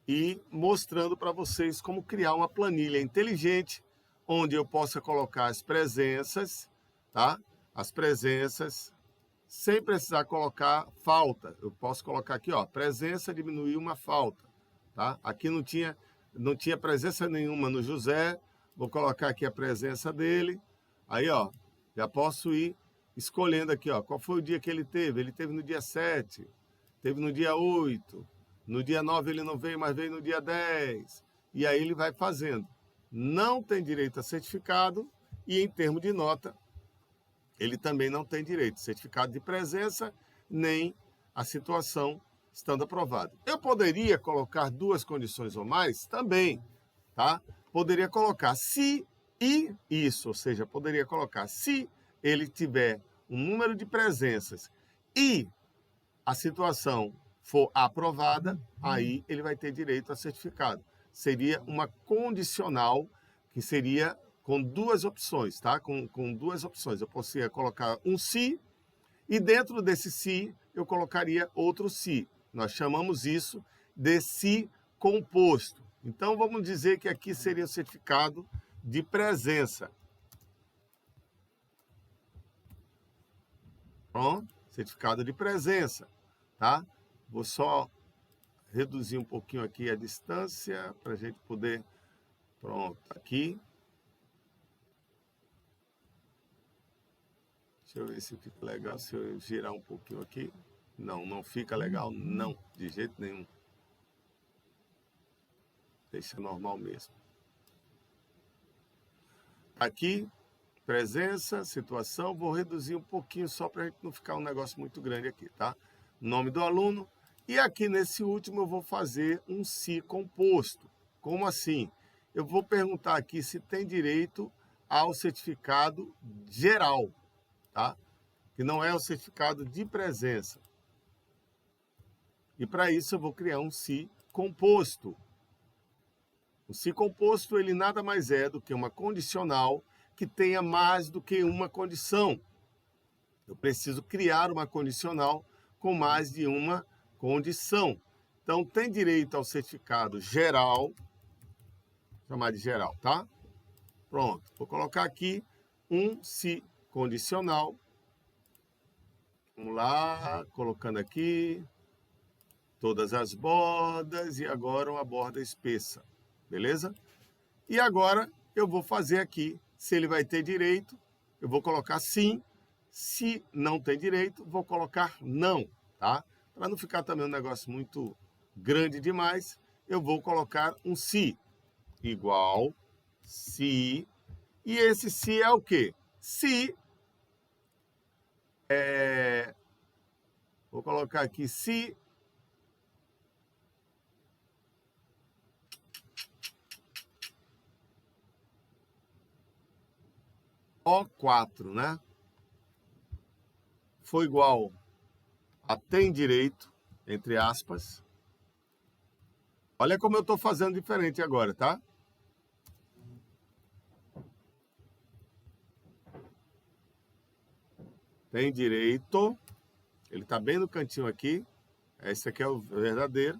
e mostrando para vocês como criar uma planilha inteligente, onde eu possa colocar as presenças, tá? As presenças, sem precisar colocar falta. Eu posso colocar aqui, ó, presença diminuiu uma falta, tá? Aqui não tinha presença nenhuma no José, vou colocar aqui a presença dele, aí, ó, já posso ir escolhendo aqui, ó, qual foi o dia que ele teve. Ele teve no dia 7, teve no dia 8, no dia 9 ele não veio, mas veio no dia 10, e aí ele vai fazendo. Não tem direito a certificado e, em termos de nota, ele também não tem direito. Certificado de presença, nem a situação estando aprovado. Eu poderia colocar duas condições ou mais também, tá? Poderia colocar se e isso, ou seja, poderia colocar se ele tiver um número de presenças e a situação for aprovada, aí ele vai ter direito a certificado. Seria uma condicional que seria com duas opções, tá? Com duas opções. Eu poderia colocar um se e dentro desse se eu colocaria outro se. Nós chamamos isso de se composto. Então vamos dizer que aqui seria o certificado de presença. Pronto, certificado de presença, tá? Vou só reduzir um pouquinho aqui a distância para a gente poder... Pronto, aqui. Deixa eu ver se fica legal, se eu girar um pouquinho aqui. Não, não fica legal, não, de jeito nenhum. Deixa normal mesmo. Aqui, presença, situação, vou reduzir um pouquinho só para a gente não ficar um negócio muito grande aqui, tá? Nome do aluno. E aqui nesse último eu vou fazer um se composto. Como assim? Eu vou perguntar aqui se tem direito ao certificado geral, tá? Que não é o certificado de presença. E para isso eu vou criar um se composto. O se composto, ele nada mais é do que uma condicional que tenha mais do que uma condição. Eu preciso criar uma condicional com mais de uma condição. Então, tem direito ao certificado geral, vou chamar de geral, tá? Pronto, vou colocar aqui um se condicional. Vamos lá, colocando aqui todas as bordas e agora uma borda espessa, beleza? E agora eu vou fazer aqui, se ele vai ter direito, eu vou colocar sim. Se não tem direito, vou colocar não, tá? Para não ficar também um negócio muito grande demais, eu vou colocar um se igual se. E esse se é o quê? Se vou colocar aqui se O4, né? Foi igual a tem direito, entre aspas. Olha como eu estou fazendo diferente agora, tá? Tem direito. Ele está bem no cantinho aqui. Esse aqui é o verdadeiro.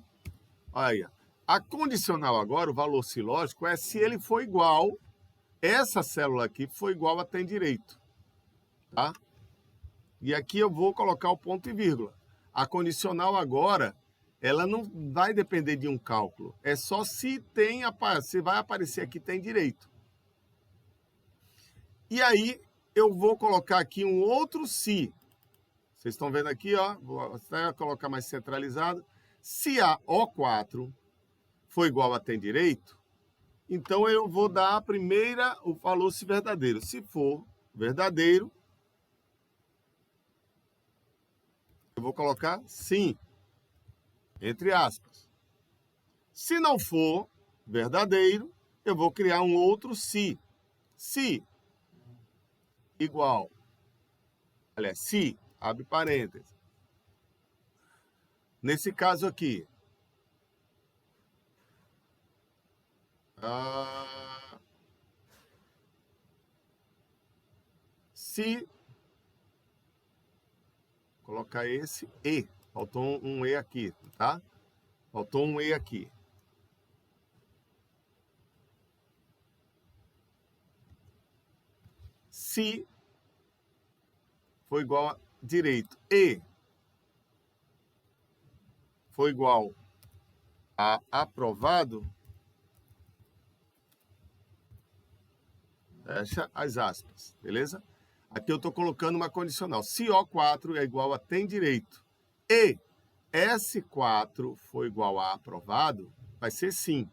Olha aí. A condicional agora, o valor silógico, é se ele for igual, essa célula aqui foi igual a tem direito. Tá? E aqui eu vou colocar o ponto e vírgula. A condicional agora, ela não vai depender de um cálculo. É só se vai aparecer aqui tem direito. E aí eu vou colocar aqui um outro se. Vocês estão vendo aqui, ó, vou até colocar mais centralizado. Se a O4 for igual a tem direito, então eu vou dar o valor se verdadeiro. Se for verdadeiro, eu vou colocar sim, entre aspas. Se não for verdadeiro, eu vou criar um outro se. Se igual. Aliás, se, abre parênteses. Nesse caso aqui, se colocar esse E, faltou um E aqui, tá? Faltou um E aqui. Se for igual a direito e for igual a aprovado, fecha as aspas, beleza? Aqui eu estou colocando uma condicional. Se O4 é igual a tem direito e S4 for igual a aprovado, vai ser sim.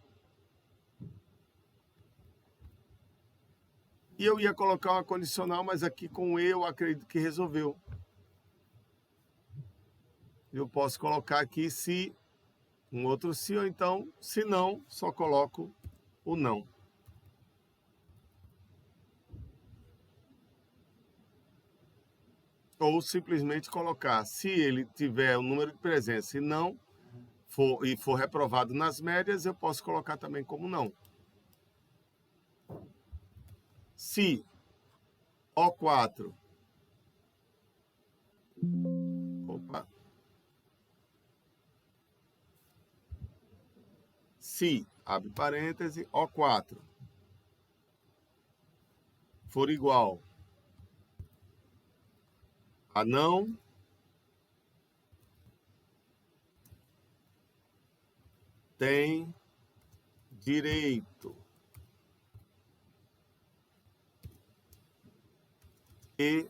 E eu ia colocar uma condicional, mas aqui com E eu acredito que resolveu. Eu posso colocar aqui se, um outro se, ou então, se não, só coloco o não. Ou simplesmente colocar, se ele tiver o número de presença e não for reprovado nas médias, eu posso colocar também como não. Se O4 se, abre parêntese, O4 for igual a não, tem direito e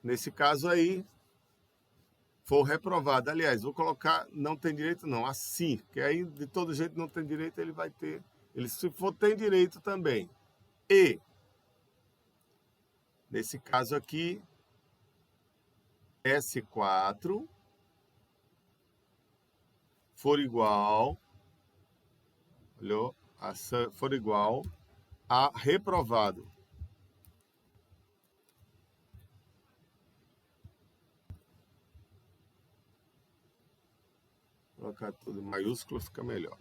nesse caso aí, for reprovado. Aliás, vou colocar não tem direito não, assim, que aí de todo jeito não tem direito, ele vai ter, ele se for tem direito também. E, nesse caso aqui, S4 for igual, olhou? For igual a reprovado. Vou colocar tudo em maiúsculo, fica melhor.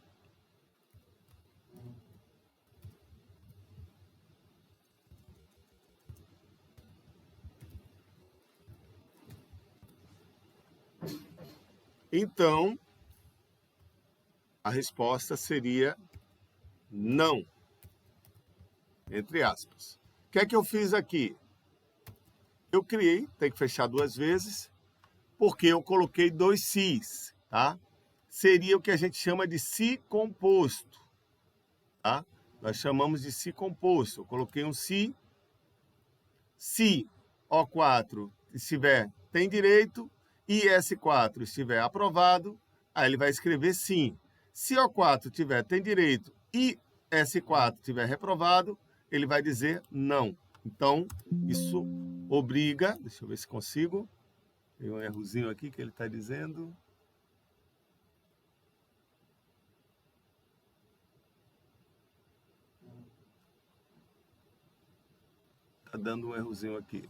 Então, a resposta seria não, entre aspas. O que é que eu fiz aqui? Eu criei, tem que fechar duas vezes, porque eu coloquei dois se's, tá? Seria o que a gente chama de se composto, tá? Nós chamamos de se composto. Eu coloquei um se O4 estiver tem direito e S4 estiver aprovado, aí ele vai escrever sim. Se O4 tiver tem direito e S4 tiver reprovado, ele vai dizer não. Então, isso obriga, deixa eu ver se consigo, tem um errozinho aqui que ele está dizendo. Está dando um errozinho aqui.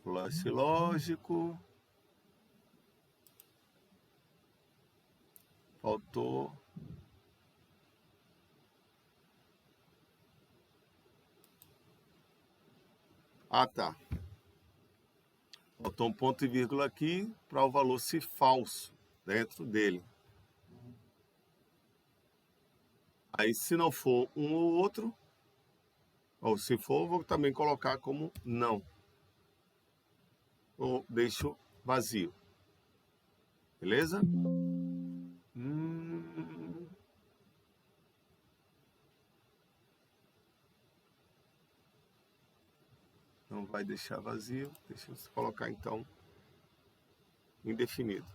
Lance lógico. Faltou. Ah, tá. Faltou um ponto e vírgula aqui para o valor se falso dentro dele. Aí, se não for um ou outro, ou se for, vou também colocar como não. Ou deixo vazio. Beleza? Não vai deixar vazio. Deixa eu colocar, então, indefinido.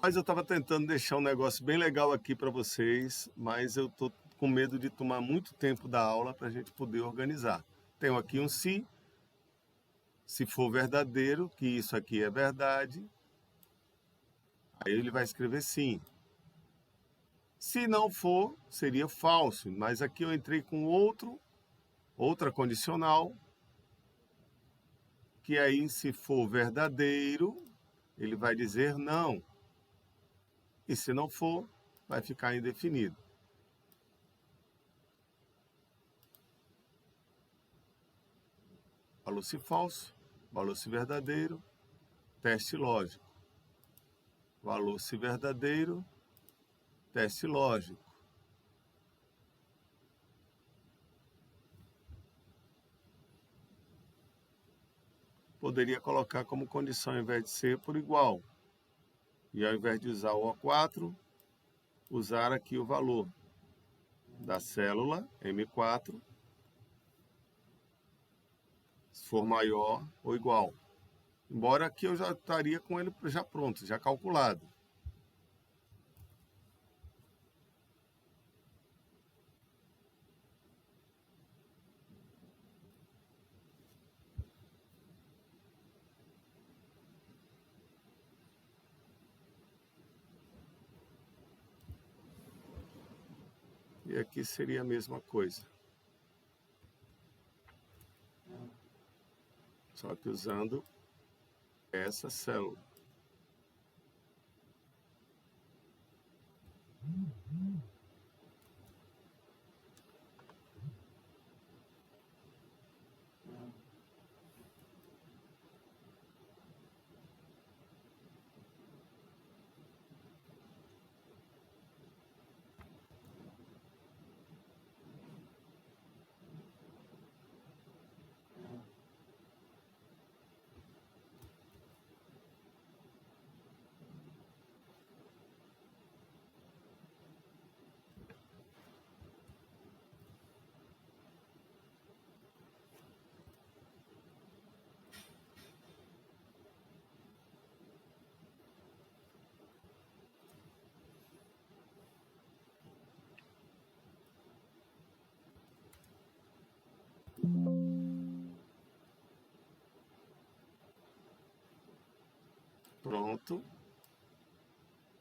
Mas eu estava tentando deixar um negócio bem legal aqui para vocês, mas eu estou com medo de tomar muito tempo da aula para a gente poder organizar. Tenho aqui um se for verdadeiro, que isso aqui é verdade, aí ele vai escrever sim. Se não for, seria falso, mas aqui eu entrei com outra condicional, que aí se for verdadeiro, ele vai dizer não. E se não for, vai ficar indefinido. Valor-se falso, valor-se verdadeiro, teste lógico. Valor-se verdadeiro, teste lógico. Poderia colocar como condição, ao invés de ser, por igual. E ao invés de usar o O4, usar aqui o valor da célula M4, se for maior ou igual. Embora aqui eu já estaria com ele já pronto, já calculado. E aqui seria a mesma coisa. Só que usando essa célula. Pronto.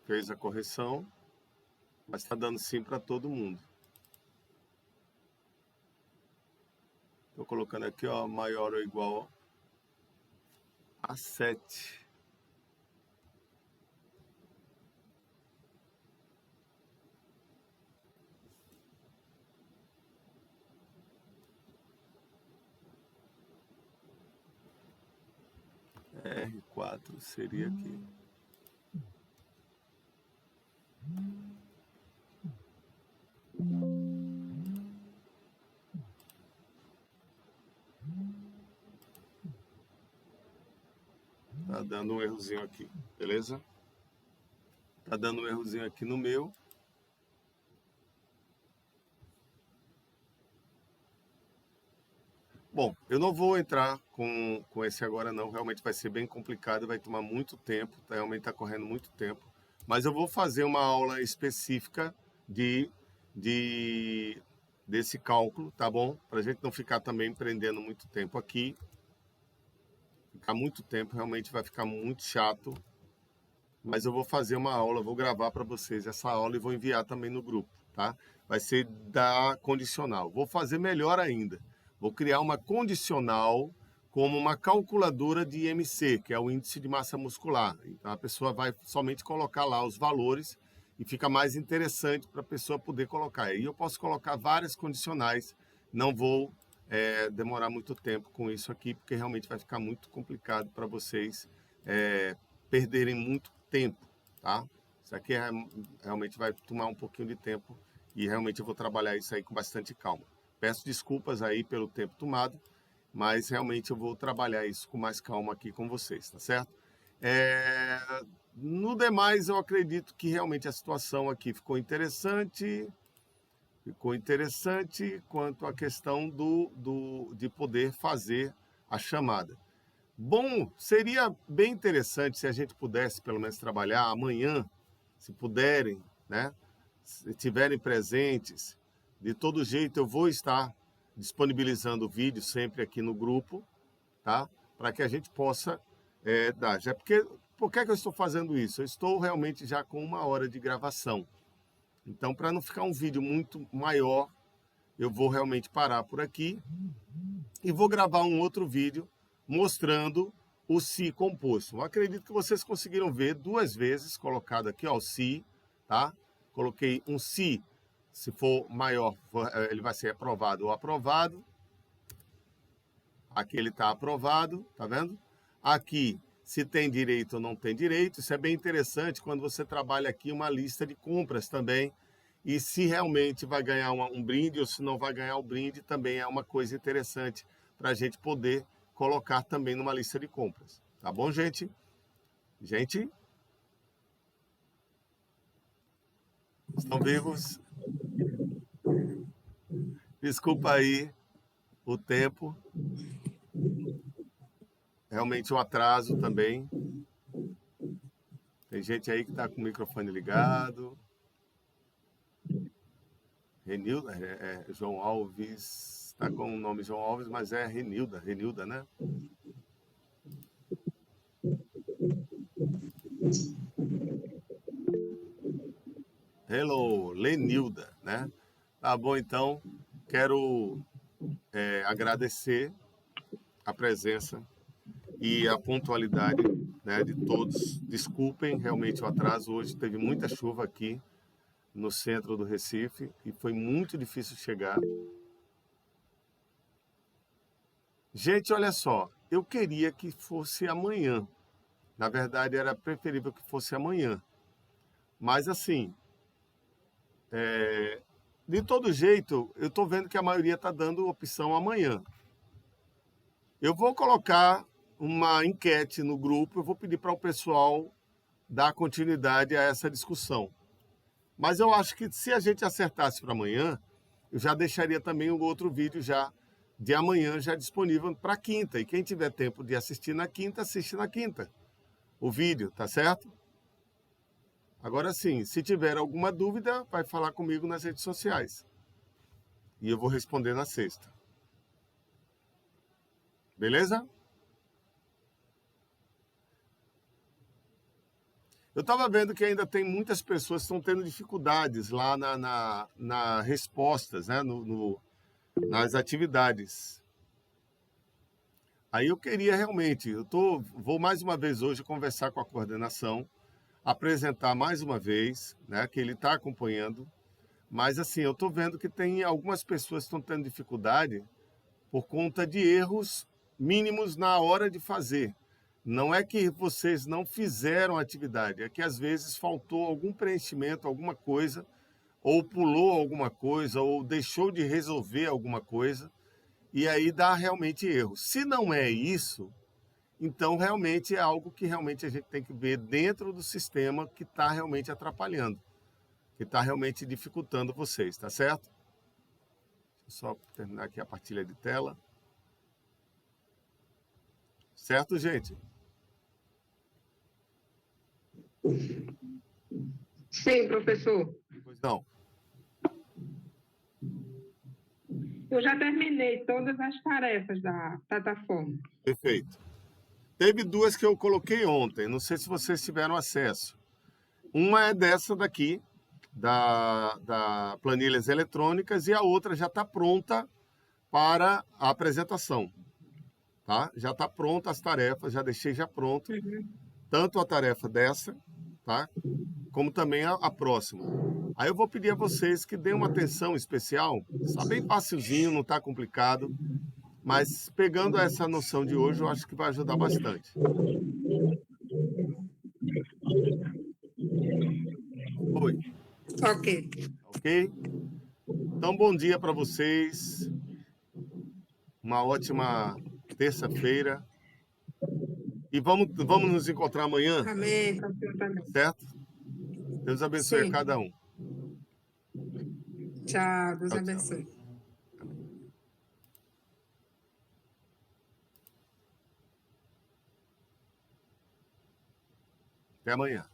Fez a correção, mas está dando sim para todo mundo. Estou colocando aqui, ó, maior ou igual a 7. R4 seria aqui. Tá dando um errozinho aqui, beleza? Tá dando um errozinho aqui no meu. Bom, eu não vou entrar com esse agora não, realmente vai ser bem complicado, vai tomar muito tempo, realmente está correndo muito tempo. Mas eu vou fazer uma aula específica desse cálculo, tá bom? Para a gente não ficar também prendendo muito tempo aqui. Ficar muito tempo, realmente vai ficar muito chato. Mas eu vou fazer uma aula, vou gravar para vocês essa aula e vou enviar também no grupo, tá? Vai ser da condicional. Vou fazer melhor ainda. Vou criar uma condicional como uma calculadora de IMC, que é o índice de massa muscular. Então a pessoa vai somente colocar lá os valores e fica mais interessante para a pessoa poder colocar. Aí eu posso colocar várias condicionais, não vou demorar muito tempo com isso aqui, porque realmente vai ficar muito complicado para vocês perderem muito tempo, tá? Isso aqui realmente vai tomar um pouquinho de tempo e realmente eu vou trabalhar isso aí com bastante calma. Peço desculpas aí pelo tempo tomado, mas realmente eu vou trabalhar isso com mais calma aqui com vocês, tá certo? No demais, eu acredito que realmente a situação aqui ficou interessante quanto à questão de poder fazer a chamada. Bom, seria bem interessante se a gente pudesse, pelo menos, trabalhar amanhã, se puderem, né? Se estiverem presentes. De todo jeito, eu vou estar disponibilizando o vídeo sempre aqui no grupo, tá? Para que a gente possa dar. Já porque, por que eu estou fazendo isso? Eu estou realmente já com 1 hora de gravação. Então, para não ficar um vídeo muito maior, eu vou realmente parar por aqui e vou gravar um outro vídeo mostrando o Si composto. Eu acredito que vocês conseguiram ver 2 vezes colocado aqui, ó, o Si, tá? Coloquei um Si, se for maior, ele vai ser aprovado ou aprovado. Aqui ele está aprovado, tá vendo? Aqui, se tem direito ou não tem direito. Isso é bem interessante quando você trabalha aqui uma lista de compras também. E se realmente vai ganhar um brinde ou se não vai ganhar o brinde, também é uma coisa interessante para a gente poder colocar também numa lista de compras. Tá bom, gente? Gente? Estão vivos? Desculpa aí o tempo. Realmente um atraso também. Tem gente aí que está com o microfone ligado. Renilda, João Alves, está com o nome João Alves, mas é Renilda, né? Hello, Lenilda, né? Tá bom, então, quero agradecer a presença e a pontualidade, né, de todos. Desculpem realmente o atraso, hoje teve muita chuva aqui no centro do Recife e foi muito difícil chegar. Gente, olha só, eu queria que fosse amanhã. Na verdade, era preferível que fosse amanhã. Mas assim, de todo jeito, eu estou vendo que a maioria está dando opção amanhã. Eu vou colocar uma enquete no grupo, eu vou pedir para o pessoal dar continuidade a essa discussão. Mas eu acho que se a gente acertasse para amanhã, eu já deixaria também um outro vídeo já de amanhã já disponível para quinta. E quem tiver tempo de assistir na quinta, assiste na quinta o vídeo, tá certo? Agora sim, se tiver alguma dúvida, vai falar comigo nas redes sociais. E eu vou responder na sexta. Beleza? Eu estava vendo que ainda tem muitas pessoas que estão tendo dificuldades lá na respostas, né? Nas atividades. Aí eu queria realmente, vou mais uma vez hoje conversar com a coordenação, apresentar mais uma vez, né? Que ele está acompanhando. Mas assim, eu estou vendo que tem algumas pessoas que estão tendo dificuldade por conta de erros mínimos na hora de fazer. Não é que vocês não fizeram a atividade, é que às vezes faltou algum preenchimento, alguma coisa, ou pulou alguma coisa, ou deixou de resolver alguma coisa, e aí dá realmente erro. Se não é isso, então realmente é algo que realmente a gente tem que ver dentro do sistema que está realmente atrapalhando, que está realmente dificultando vocês, tá certo? Deixa eu só terminar aqui a partilha de tela. Certo, gente? Sim, professor. Pois não. Eu já terminei todas as tarefas da plataforma. Perfeito. Teve 2 que eu coloquei ontem, não sei se vocês tiveram acesso. Uma é dessa daqui, da planilhas eletrônicas, e a outra já está pronta para a apresentação. Tá? Já está pronta as tarefas, já deixei já pronto. Tanto a tarefa dessa, tá? Como também a próxima. Aí eu vou pedir a vocês que deem uma atenção especial. Está bem facilzinho, não está complicado. Mas pegando essa noção de hoje, eu acho que vai ajudar bastante. Oi. Ok. Ok? Então, bom dia para vocês. Uma ótima terça-feira. E vamos nos encontrar amanhã, Amém, professor também. certo? Deus abençoe a Sim. cada um. Tchau, Deus Tchau, tchau. abençoe. Até amanhã.